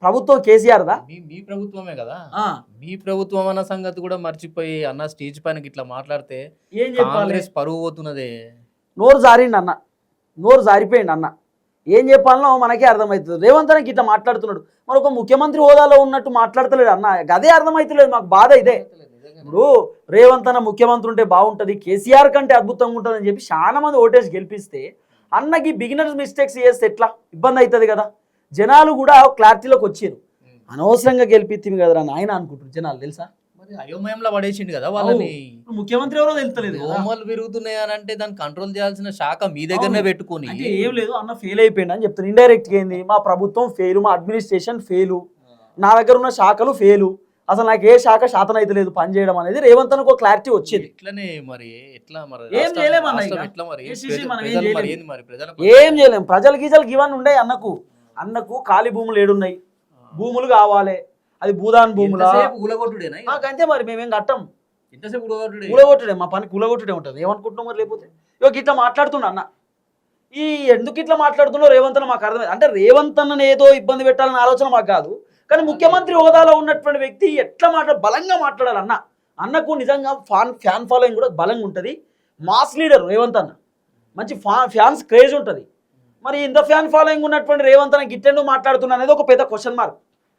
ప్రభుత్వం కేసీఆర్దా? మీ ప్రభుత్వమే కదా. మీ ప్రభుత్వం అన్న సంగతి కూడా మర్చిపోయి అన్న స్టేజ్ పైన ఇట్లా మాట్లాడితే ఏం చెప్పాలి? కాంగ్రెస్ పరువు పోతున్నదే. నోరు జారిండి అన్న, నోరు జారిపోయింది అన్న. ఏం చెప్పాలనో మనకే అర్థమవుతుంది. రేవంత్ అన్నకి ఇట్లా మాట్లాడుతున్నాడు, మరి ఒక ముఖ్యమంత్రి హోదాలో ఉన్నట్టు మాట్లాడతలేడు అన్న. అదే అర్థమవుతలేదు మాకు, బాధ ఇదే. ఇప్పుడు రేవంత్ అన్న ముఖ్యమంత్రి ఉంటే బాగుంటుంది, కేసీఆర్ కంటే అద్భుతంగా ఉంటుంది అని చెప్పి చాలా మంది ఓటేసి గెలిపిస్తే అన్నకి బిగినర్స్ మిస్టేక్స్ చేస్తే ఎట్లా ఇబ్బంది అవుతుంది కదా. జనాలు కూడా క్లారిటీలోకి వచ్చారు. అనవసరంగా గెలిపిస్తుంది కదా నాయన అనుకుంటారు జనాలు, తెలుసా? మరి అయోమయంలో పడేసిండు కదా వాళ్ళని. ముఖ్యమంత్రి ఎవరో తెలుస్తలేదు. దోమలు పెరుగుతున్నాయి అని అంటే దాన్ని కంట్రోల్ చేయాల్సిన శాఖ మీ దగ్గరనే పెట్టుకొని అంటే ఏం లేదు అన్న, ఫెయిల్ అయిపోయింది అని చెప్తాను. ఇండైరెక్ట్గా ఏంది, మా ప్రభుత్వం ఫెయిల్, మా అడ్మినిస్ట్రేషన్ ఫెయిలు, నా దగ్గర ఉన్న శాఖలు ఫెయిలు, అసలు నాకు ఏ శాఖ శాతం అయితే లేదు పని చేయడం అనేది రేవంత్ అన్నకు ఒక క్లారిటీ వచ్చేది. ఇట్లనే మరి ఎట్లా మరి ఏం చేయలేమన్నా, ఎట్లా మరి ఏం చేయలేము. ప్రజలు గీజలు ఇవన్నీ ఉన్నాయి అన్నకు. అన్నకు ఖాళీ భూములు ఏడున్నాయి, భూములు కావాలి, అది భూదాన్ భూములా అంతే. మరి మేమేం కట్టం, ఎంతసేపు కూలగొట్టుడే మా పని, కూలగొట్టుడే ఉంటుంది. ఏమనుకుంటున్నాం మరి? లేకపోతే ఇట్లా మాట్లాడుతున్నా అన్న. ఈ ఎందుకు ఇట్లా మాట్లాడుతున్నావు రేవంత్ అన్న మాకు అర్థమైంది. అంటే రేవంత్ అన్నని ఏదో ఇబ్బంది పెట్టాలనే ఆలోచన మాకు కాదు, కానీ ముఖ్యమంత్రి హోదాలో ఉన్నటువంటి వ్యక్తి ఎట్లా బలంగా మాట్లాడాలి అన్న. అన్నకు నిజంగా ఫ్యాన్ ఫాలోయింగ్ కూడా బలంగా ఉంటుంది. మాస్ లీడర్ రేవంత్ అన్న, మంచి ఫ్యాన్స్ క్రేజ్ ఉంటుంది. మరి ఇంత ఫ్యాన్ ఫాలోయింగ్ ఉన్నటువంటి రేవంత్ అన్న గిట్టెందుకు మాట్లాడుతున్నా అనేది ఒక పెద్ద క్వశ్చన్ మార్క్.